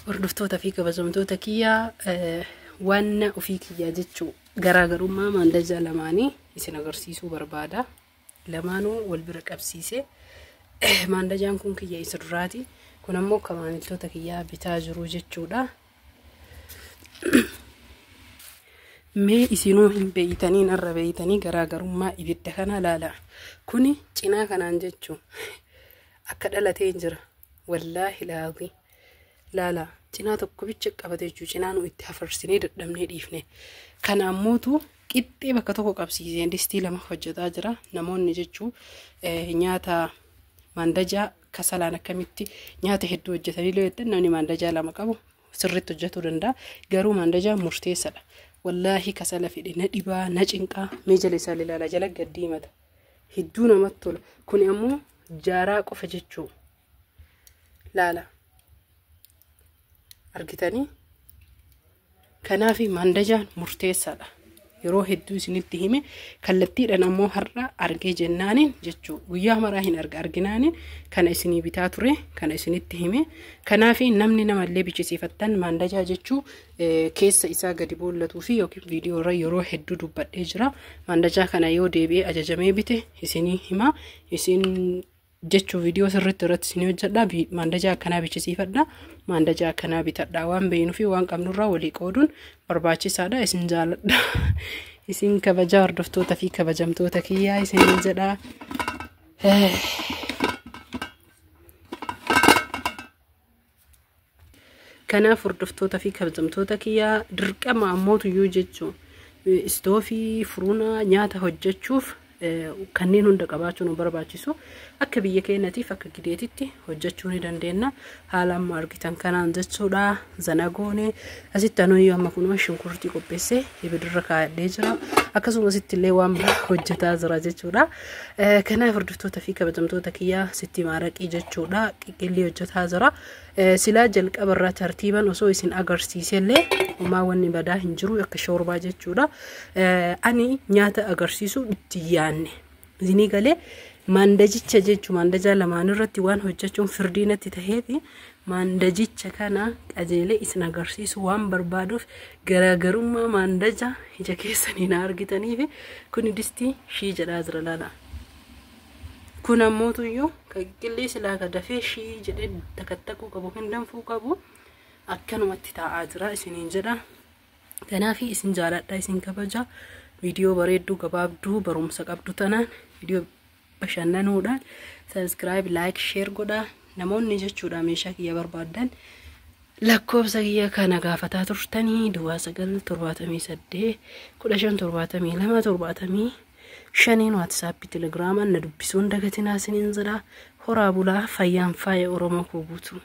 Hordoftoota fi kabajamtoota kiyyaa waan ofii kiyyaa jechuu garaagarummaa maandajaa lamaanii isin agarsiisuu barbaada. Lamaanuu wal bira qabsiisee maandajaan kun kiyya isa duraati. Kun ammoo kan maamiltoota kiyyaa bitaa jiru jechuudha. Mee isinuu hin beeytanii narra beeytanii garaagarummaa ibidda kana laala. Kuni cinaa kanaan jechuu akka dhalatee jira. Wallaahi laaqi. Laala cinaa tokko bicha qabate jechuu cinaan itti hafarsinee dadhabnee dhiifne. Kana ammoo qixxee bakka tokko qabsiisee distii lama hojjetaa jira. Namoonni jechuu nyaata maandajaa kasalaan akkamitti nyaata hedduu hojjetanii leeyyadhan namni maandajaa lama qabu sirriitti hojjetuu danda'a. Garuu maandajaa murteessadha. Wallaahi kasala fedhe na dhibaa na cinqaa mee jala isaa ilaala jala gaddiimata. Hedduu namatti tola. Kun ammoo jaaraa qofa jechuu. Laala. Argitanii kanaaf maandajaan murteessaadha. Yeroo hedduu isinitti hime kallattiidhaan ammoo har'a argee jennaaniin jechuu guyyaa maraa hin arginaaniin kana isinii bitaa ture kana isinitti hime. Kanaaf namni namallee bichisiifattan maandajaa jechuu keessa isaa gadi boollatuu fi yookiin viidiyoo irra yeroo hedduu dubbadhee jira. Maandajaa kana yoo deebi'ee ajajamee bite isinii hima. Isin jechuu viidiyoo sirriitti irratti isinii hojjedha. Maandajaa akkanaa bichisiifadha. Maandajaa akkanaa bitadha. Waan beeynu fi waan qabnurraa walii qooduun barbaachisaadha. Isin jaaladha. Isin kabajaa hordoftoota fi kabajamtoota kiyyaa isin jedha. Kanaaf hordoftoota fi kabajamtoota kiyyaa dirqama ammootuyyuu jechuu istoofii furuuna nyaata hojjechuuf kanneen hunda qabaachuun nu barbaachisu. Akka biyya keenyaatiif akka gideetitti hojjechuu ni dandeenya. Haala amma argitan kanaan jechuudha. Zanagoone asitti anuyyuu amma kunoo shunkurtii qopheessee ibidirra kaa'adhee jira. Akkasumas illee waan biraa hojjetaa jira jechuudha. Kanaaf hordoftoota fi kabajamtoota kiyyaa sitti maaraqii jechuudha. Qiqqillee hojjetaa jira. Silaa jalqaba irraa tartiiban osoo isin agarsiisellee homaa wanni badaa hin jiru akka shoorbaa jechuudha. Ani nyaata agarsiisu itti yaanne. Isinii galee maandajicha jechuun maandajaa lamaan irratti waan hojjechuun firdiinatti taheefi maandajicha kana qajeelee isin agarsiisu waan barbaaduuf garaagarummaa maandajaa ija keessanii na argitaniif kun distii shii jedhaa jira laala. Kun ammootuyyuu qiqqillee silaa ka dafee shii jedhee takattaquu qabu hin danfuu qabu akkanumatti taa'aa jira isiniin jedha. Kanaaf isin jaaladha isin kabaja. Viidiyoo bareedduu gabaabduu barumsa qabdu tanaan viidiyoo bashannanuudhaan subscribe like share godhaa. Namoonni jechuudha meeshaa kiyya barbaadan lakkoofsa kiyya kana gaafataa turtanii 978 1572 75 WhatsApp Telegram na dubbisuun dagatinaa isiniin jedha. Horaa bulaa fayyaan faaya Oromoo koo guutuu.